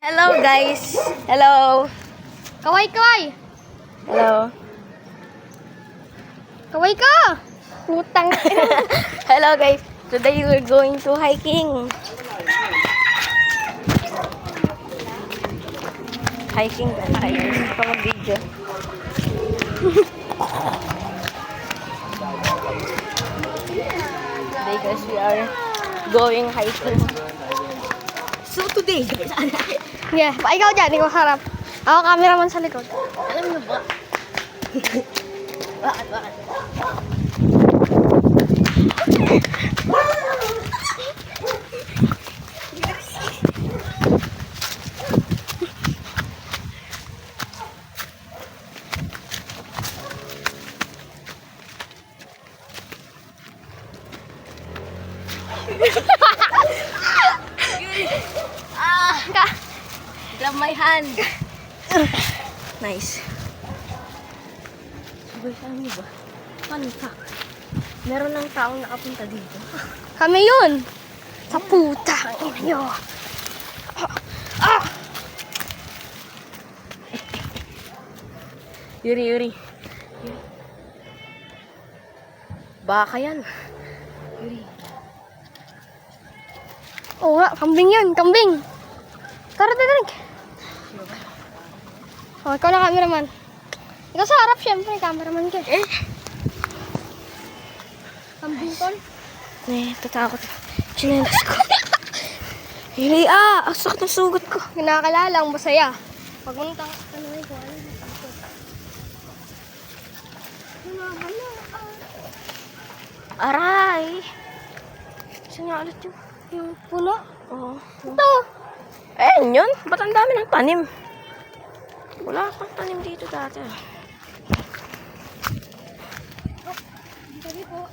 Hello guys. Hello. Kaway, kaway! Hello. Kaway ka! Putang ina. Hello guys. Today we're going to hiking. Hiking guys. Ito ang video. Today guys we are going hiking. So today, Yeah, pa ikaw dyan, ikaw harap. Ako cameraman sa likod. alam mo ba? Bakit? Grab my hand. Nice. Sabay sa amin ba? Fun fact. Meron ng taong nakapunta dito. Kami yun! Sa puta! Ina nyo! Yuri. Baka yan. Yuri. Oo nga, kambing yun, kambing! Tara, tara. Oh, ikaw na cameraman. Ikaw sa harap, syempre, cameraman ka. Kambing tol. Tatakot. Chinelas ko. Yuri, ang sakit ng sugat ko. Kinakalalang masaya. Pag munta ka sa kanaway ko, ano? Aray! Saan nga ulit yung Puno? Oo. Ito! Yun. Ba't ang dami ng tanim? Wala akong tanim dito dati. Dali po.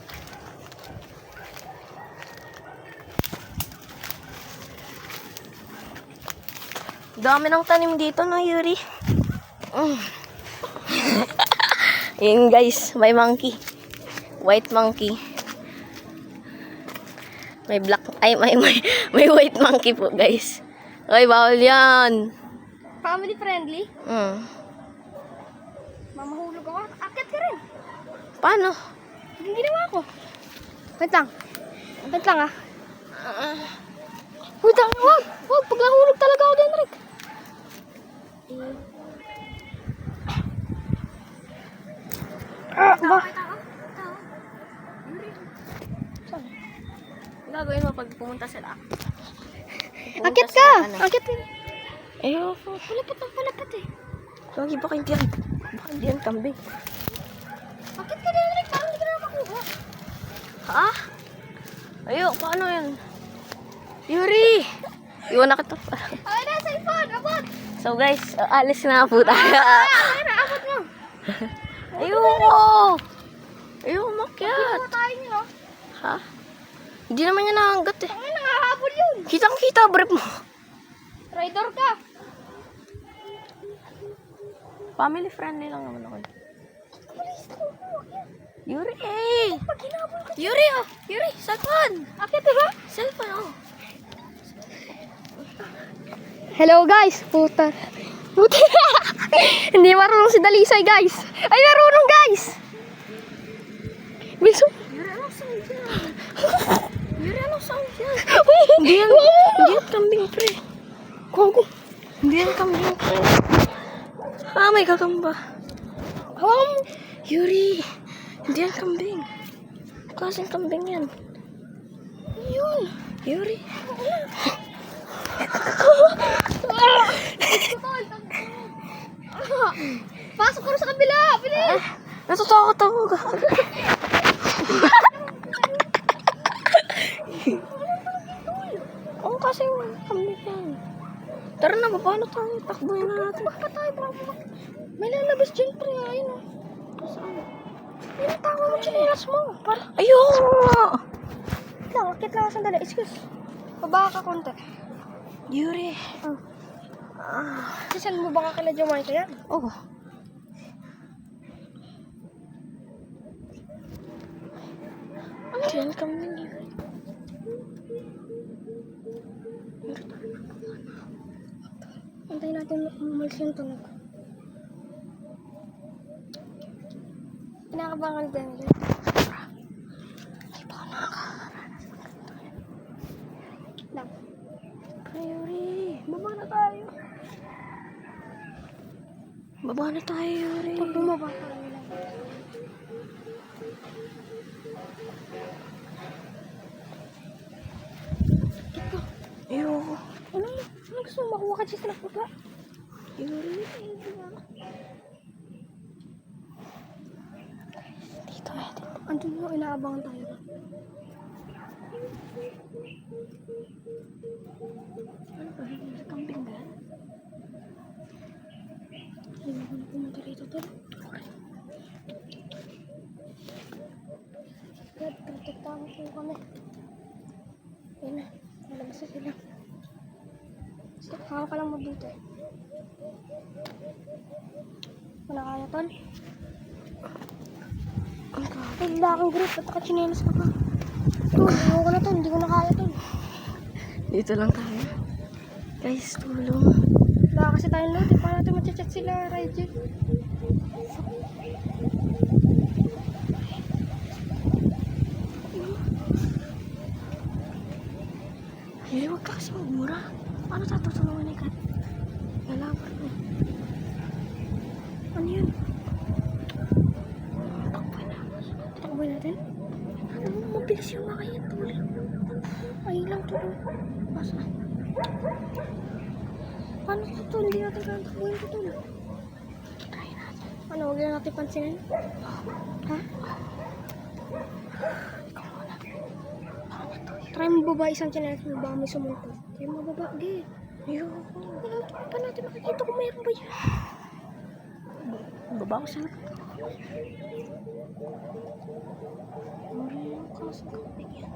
Dami ng tanim dito, no, Yuri? Yun, guys. May monkey. White monkey. May black... may white monkey po, guys. Ay, bawal yan. Family friendly? Mamahulog ako. Akit ka rin. Paano? Yung ginawa ko. Wait lang. Wait lang ah. Wait lang. Wag. Pag nahulog talaga ako din, Rick. Ba? Ang gagawin mo pag pumunta sila? Akit ka. Akit ka. Ayoko. Palapot eh. Lagi baka hindi yan. Baka hindi yan kambing. Akit ka din, Rick. Parang hindi ka na makuha. Ha? Ayoko. Paano yan? Yuri! Iwan na kita. Ay na, cellphone. Abot. So guys, alis na po tayo. Ay na, abot mo. Ayoko! Ayoko makyat. Ito tayo niyo. Ha? Hindi naman niya nakanggat eh. Ay, nangahabol yun. Kitang-kita, brief mo. Rider ka. Family friendly lang naman ako. Yuri! Pag hinabol ko. Yuri, oh! Yuri, cellphone! Akit diba? Cellphone, oh! Hello guys, puta. Hindi marunong si Dalisay guys. Ay, marunong guys. Biso. Yuri, anong sound yan? Yuri, anong sound yan? Hindi yan kambing, pre. Gogo. Hindi yan kambing, pre. May kakamba. Yuri, hindi yan kambing. Klaseng kambing yan. Yun. Yuri. Pasok ko sa kabila. Bilis. Natatakot ako. Kasing kambing yan. Tara na, paano tayo? Takbuhin na natin. Bakit tayo? May lalabas dyan pre. Ayun o. Saan? Yung tawa mo chinelas mo. Para. Ayoko nga! Lang, akit lang sandali. Excuse. Pabaka ka konti. Yuri. Kasi saan mo baka kala Jamaica yan? Oh. Ano yan kambing yun? Antayin natin umalis yung tunog. Kinakabangan din. Ay, baka nakakaranas ng ganito. Lang. Yuri, baba na tayo. Baba na tayo, Yuri. Pag bumaba tayo lang. Ito. Ayoko. Ano gusto mo makuha ka dyan sa baba? Yuri, dito natin. Andun mo, inaabangan tayo. Ano ba? Sa camping ba? Hindi mo na pumunta rito, tol. God, protektahan po kami. Yan na, malabas na sila. Stop, hawak ka lang mabuti. Wala kaya, tol. Ang grabe. Tol, wala kang grip, ba't nakachinelas ka pa? Tol, ayoko na, tol, hindi ko na kaya, tol. Dito lang tayo. Guys, tulong. Baka kasi tayong load, paano natin matchat sila, Raijay? Yuri, huwag ka kasi magmura. Paano tatutulungan ikat? Lalapar mo. Ano yun? Takboy na. Takboy natin? Ano, mabilis yung mga yan, tol. Ay lang, tol. Basta. Paano ito, tol? Hindi natin kaya takboyin ito, tol. Try natin. Ano, huwag na natin pansinin? Ha? Ikaw muna. Paano to? Try mo baba isang chinelas mo, baka may sumunod. Try mo baba, ge. Ayoko. Ano, paano natin makikita kung mayroon ba yan? Baba ko sa lahat. Yuri, yung kaso camping yan.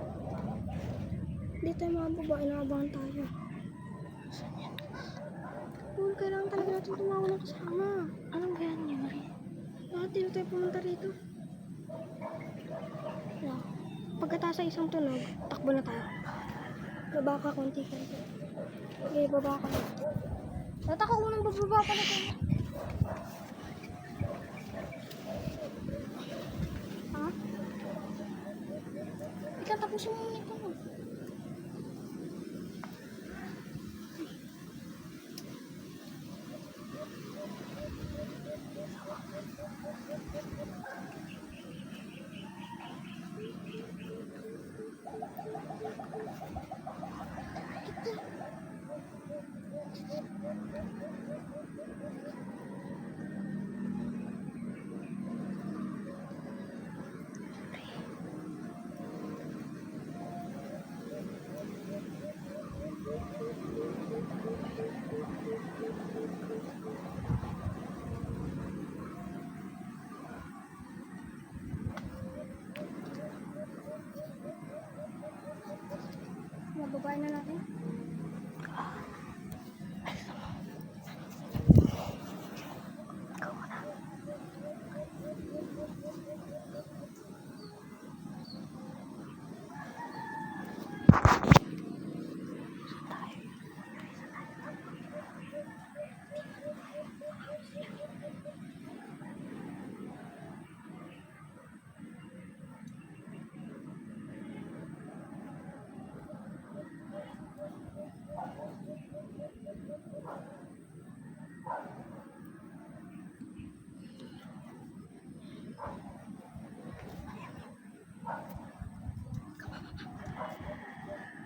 Hindi tayo makababa, inaabangan tayo. Saan yan? Tol, kailangan talaga natin tumawa ng kasama. Anong ganyan, Yuri? Bakit di na tayo pumunta rito? No. Pagkatapos sa isang tunog, takbo na tayo. Baba ka konti konti. Okay, baba ka na. Data ko unang bababa ka na tayo. Ha? Ikaw tapusin mo muna ito. Mababain na natin. Ikaw muna. Saan tayo?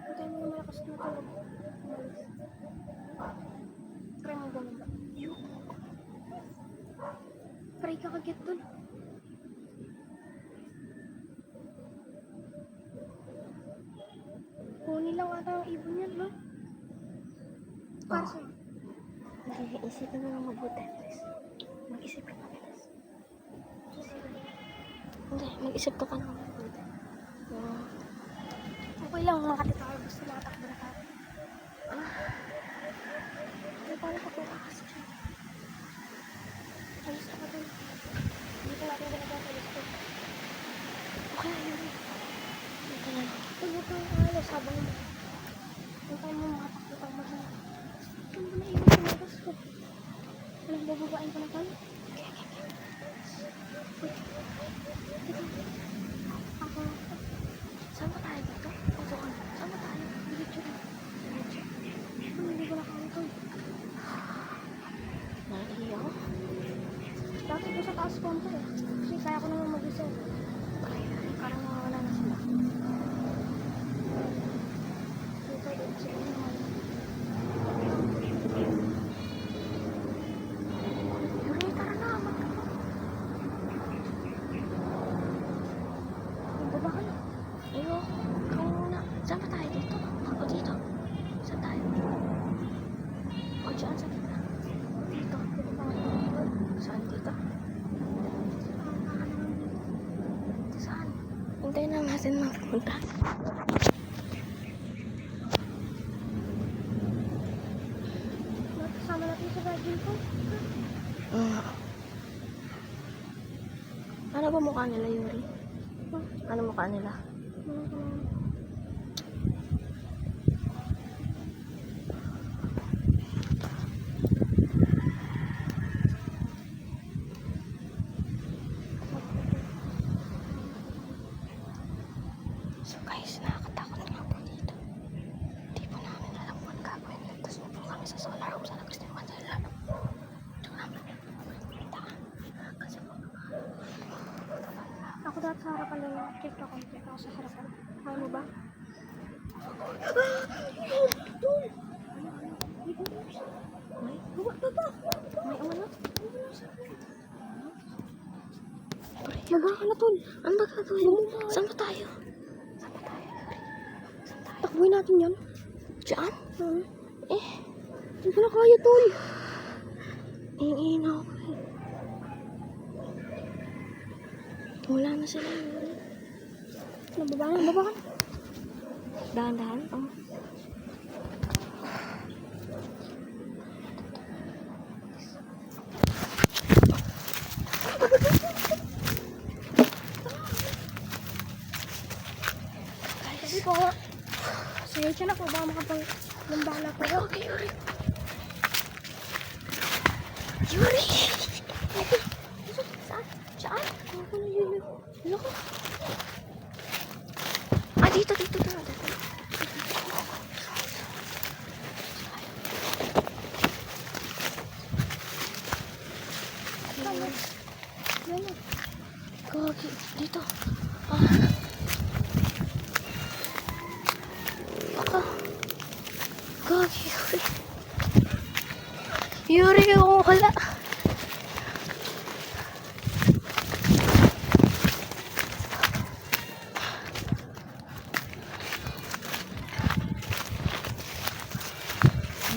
Hintayin mo yung malakas na tulog. Try mo bumaba. Pray ka kagit dun. Kunin lang ata ang ibon yan, no? Para sa'yo. Hindi, isipin mo lang mabuti. Mag-isip ka na. Hindi, mag-isip ka pa na mabuti. Okay lang, makati tayo. Basta makatakbo na tayo. Ay, paano pa kung akas dyan? Alis na ka dun. Dito natin ginagawa ko. Okay, Yuri. Ito na. Huwag kang alas habang mo. Huwag tayo mo makatakbo tayo. Ano ba na iwan sa labas ko? Bababain ko na tol. Ako. Saan ba tayo dito? Ito ka na. Saan ba tayo? Diretso na. Hindi ko na kaya tol. Naiiyak ako. Dati ko sa taas konti eh. Kasi kaya ko naman mag-isa. Parang nawawala na sila. Dito, dito sila naman. Yuri, tara na. Baba ka na. Iyo, ikaw muna. Saan ba tayo dito? O dito? Saan tayo? O dyan, sa gitna. Dito. Saan dito? Dito saan? Hintayin lang natin magpunta. Kasama natin sa Virgin ko. Ano ba mukha nila, Yuri? Ano mukha nila? So guys, nakakatakot nga po dito. Hindi po namin alam kung ano gagawin. Tapos na po kami sa solar home. Sana gusto naman sila. Ito naman. Kita. Kasi po. Ako dati sa harapan lang yung check na konti. Ako sa harapan. Kaya mo ba? May umano? Laga ka na tol. Ano ba gagawin? Saan ba tayo? Saan ba tayo? Takbuhin natin yan. Diyan? Eh, Hindi ko na kaya tol. iingin ako eh. Wala na sila. Yuri. Baba ka na. Dahan-dahan. Oh. Sabi ko, sahensya na po. Baka makapag-lambala ko. Okay, Yuri. Yuri! Saan? Saan? Ako na yun. Ano ko? Ah, dito. Yan o. Gagi, dito. Baka. Gagi, Yuri. Yuri, wala.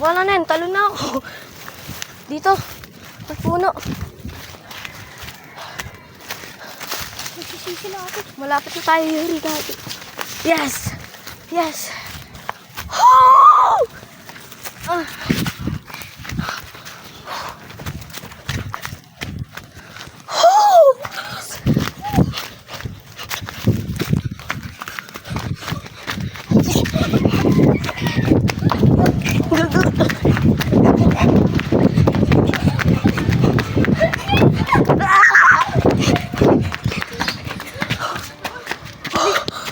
Wala na yan, talo na ako. Dito, magpuno. Nagsisisi na ako. Malapit na tayo, Yuri, dati. Yes! Yes! Oh! Ah. Oh!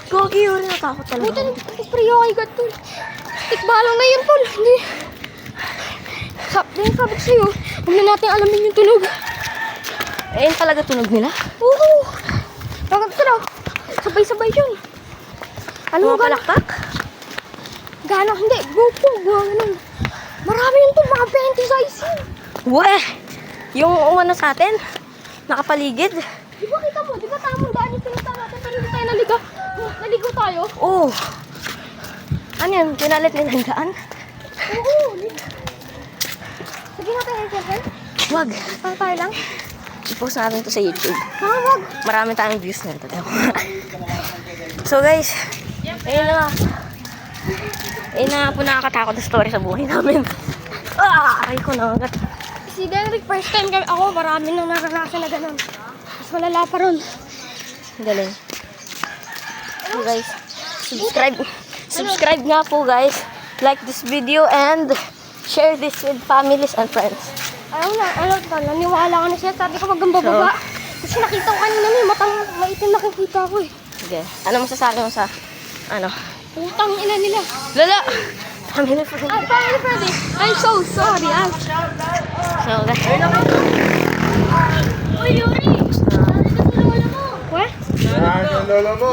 Gogi, Yuri, natakot Wait, talaga. spray ako kay God tol. Tikbalang na yun tol. Hindi. Sabi ko sa'yo, huwag na natin alamin yung tunog. Eh, yun talaga tunog nila? Oo. Bakit sila? Sabay-sabay yun. Alam mo Mga palakpak? Gano'n? Hindi. GoPro. Ganun. Marami yun tol. Mga 20 size yun. Weh! Yung umano sa atin, nakapaligid. Di ba kita mo? Di ba tamang daan yung pinunta natin? Pero hindi tayo naligo. Naligo tayo? Oo. Ano yun? Pinalit nila ang daan? Oo. Sige natin yung cellphone. Wag. Pang tayo lang. I-post natin to sa YouTube. Wag. Marami tayong views na ito. So guys, ayun na nga. Ayun na nga po nakakatakot na story sa buhay namin. Ay ko na agad. Si Derek, first time kami ako, marami nang naranasan na gano'n. Mas malala pa ron. Galing. So guys, subscribe nga po guys. Like this video and share this with families and friends. Ayaw na, naniwala ka na siya. Sabi ko wag kang bababa. Kasi nakita ko kanina may matang maitim nakikita ko eh. Sige. Ano masasabi mo sa, ano? Putang ina nila. Lala! Family friend. Ay, Family Friendly. I'm so sorry. So, guys. Uy, Yuri! Saan ka sa lola mo? What? Lola mo.